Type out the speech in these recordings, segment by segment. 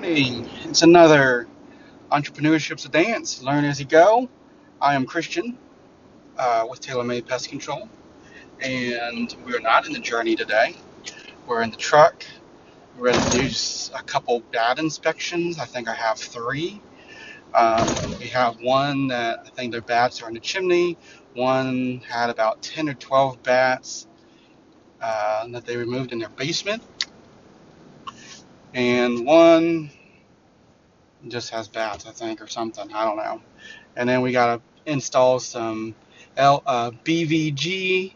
Hey, it's another Entrepreneurship's a Dance. Learn as you go. I am Christian with Tailor Made Pest Control, and we're not in the journey today. We're in the truck. We're ready to do a couple bat inspections. I think I have three. We have one that I think their bats are in the chimney. One had about 10 or 12 bats that they removed in their basement, and one just has bats, I think, or something. I don't know. And then we got to install some BVG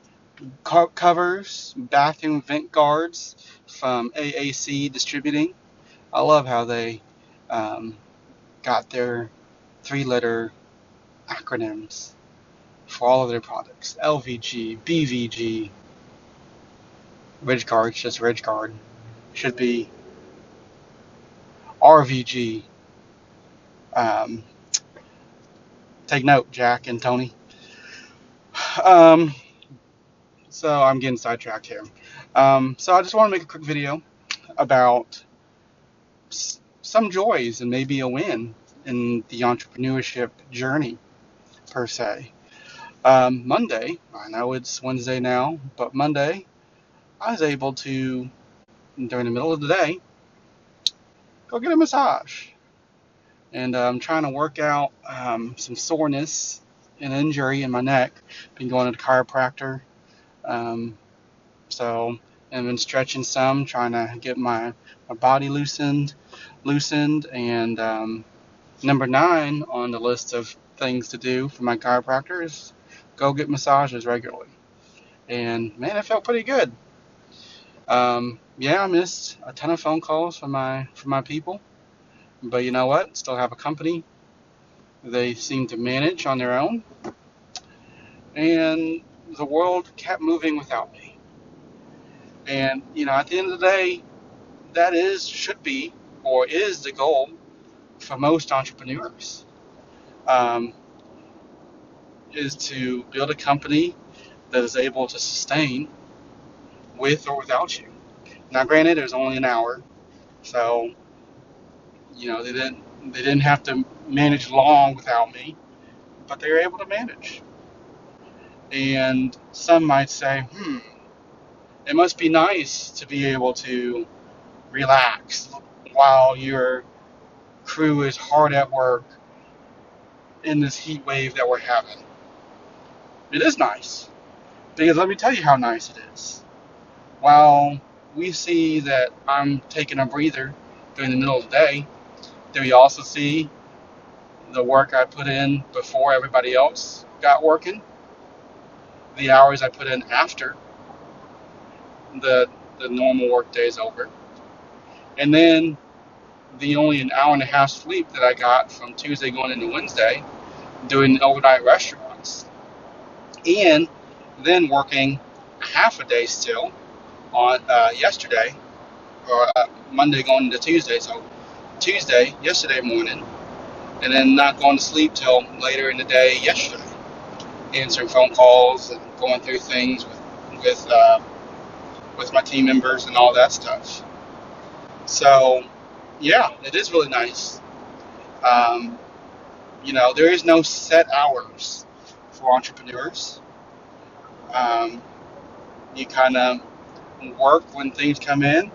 covers, bathroom vent guards from AAC Distributing. I love how they um, got their three-letter acronyms for all of their products. LVG, BVG, Ridge Guard, just Ridge Guard. Should be RVG. Um, Take note, Jack and Tony. Um, so I'm getting sidetracked here. So I just want to make a quick video about some joys and maybe a win in the entrepreneurship journey per se. Monday, I know it's Wednesday now, but Monday I was able to, during the middle of the day, go get a massage. And I'm trying to work out some soreness and injury in my neck. Been going to the chiropractor. Um, so I've been stretching some, trying to get my body loosened, and number 9 on the list of things to do for my chiropractor is go get massages regularly. And man, it felt pretty good. Yeah, I missed a ton of phone calls from my people, but you know what? Still have a company. They seem to manage on their own, and the world kept moving without me. And at the end of the day, that should be, or is the goal for most entrepreneurs. Um, is to build a company that is able to sustain with or without you. Now, granted, it was only an hour, so they didn't have to manage long without me, but they were able to manage. And some might say, it must be nice to be able to relax while your crew is hard at work in this heat wave that we're having. It is nice, because let me tell you how nice it is. While we see that I'm taking a breather during the middle of the day, do we also see the work I put in before everybody else got working? The hours I put in after the normal work day is over. And then the only an hour and a half sleep that I got from Tuesday going into Wednesday doing overnight restaurants. And then working half a day still on yesterday, or Monday going into Tuesday. So yesterday morning, and then not going to sleep till later in the day yesterday, answering phone calls and going through things with my team members and all that stuff. So, yeah, it is really nice. Um, there is no set hours for entrepreneurs. Um, you kind of work when things come in,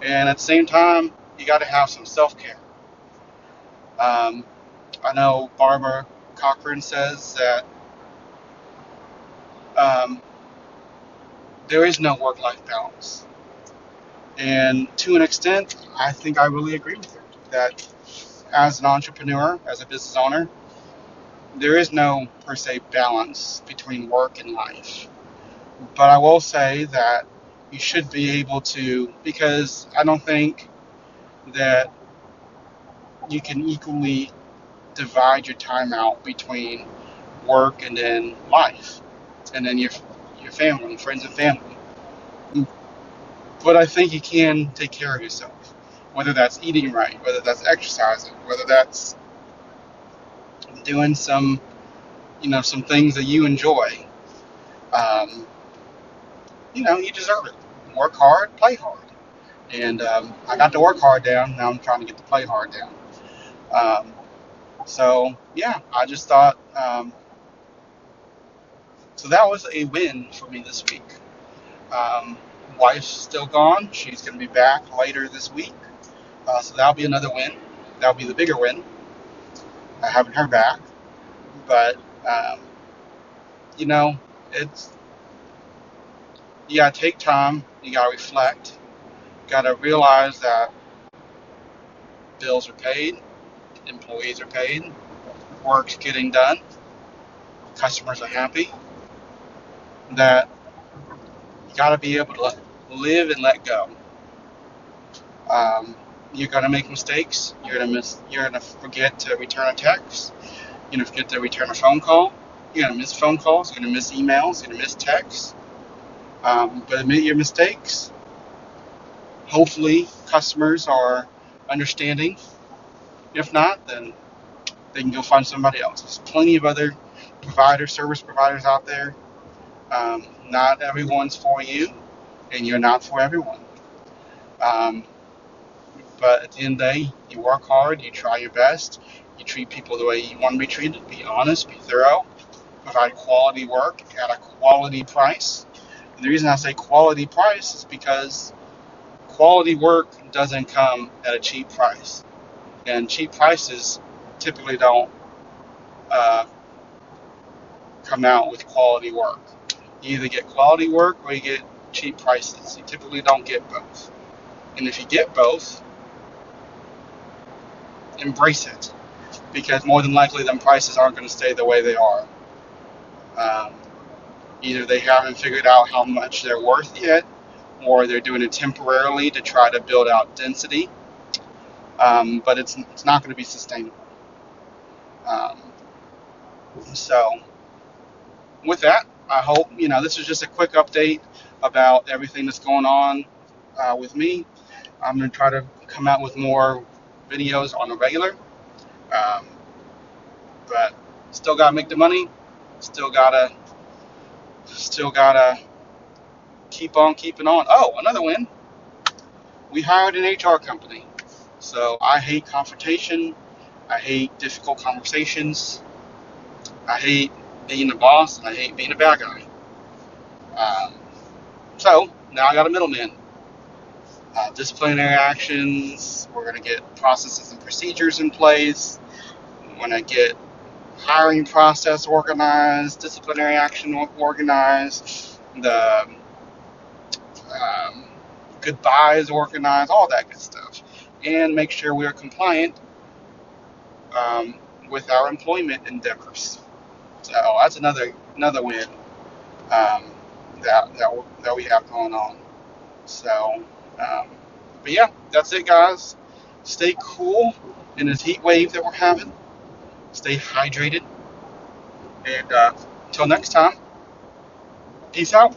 and at the same time, you got to have some self-care. Um, I know Barbara Cochran says that um, there is no work-life balance. And to an extent, I think I really agree with her that as an entrepreneur, as a business owner, there is no per se balance between work and life. But I will say that you should be able to, because I don't think that you can equally divide your time out between work and then life, and then your family, friends and family. But I think you can take care of yourself, whether that's eating right, whether that's exercising, whether that's doing some things that you enjoy. Um, you deserve it. Work hard, play hard. And I got the work hard down. Now I'm trying to get the play hard down. Um, so yeah, I just thought. So that was a win for me this week. Um, Wife's still gone. She's going to be back later this week. So that'll be another win. That'll be the bigger win. Having her back. But, um, you know, it's you got to take time. You got to reflect. You got to realize that bills are paid. Employees are paid. Work's getting done. Customers are happy. That you got to be able to live and let go. Um, you're gonna make mistakes. You're gonna miss. You're gonna forget to return a text. You're gonna forget to return a phone call. You're gonna miss phone calls. You're gonna miss emails. You're gonna miss texts. But admit your mistakes. Hopefully, customers are understanding. If not, then they can go find somebody else. There's plenty of other service providers out there. Not everyone's for you, and you're not for everyone. Um, But at the end of the day, you work hard, you try your best, you treat people the way you want to be treated, be honest, be thorough, provide quality work at a quality price. And the reason I say quality price is because quality work doesn't come at a cheap price. And cheap prices typically don't uh, come out with quality work. You either get quality work or you get cheap prices. You typically don't get both. And if you get both, embrace it, because more than likely them prices aren't going to stay the way they are. Um, Either they haven't figured out how much they're worth yet, or they're doing it temporarily to try to build out density, but it's not going to be sustainable. Um, so with that, I hope, this is just a quick update about everything that's going on with me. I'm going to try to come out with more videos on a regular. Um, but still gotta make the money. Still gotta keep on keeping on. Oh, another win. We hired an HR company. So I hate confrontation. I hate difficult conversations. I hate being a boss, and I hate being a bad guy. Um, so now I got a middleman. Disciplinary actions. We're gonna get processes and procedures in place. We're gonna get hiring process organized, disciplinary action organized, the goodbyes organized, all that good stuff, and make sure we are compliant with our employment endeavors. So that's another win that we have going on. So, but yeah, that's it, guys. Stay cool in this heat wave that we're having. Stay hydrated. And until next time, peace out.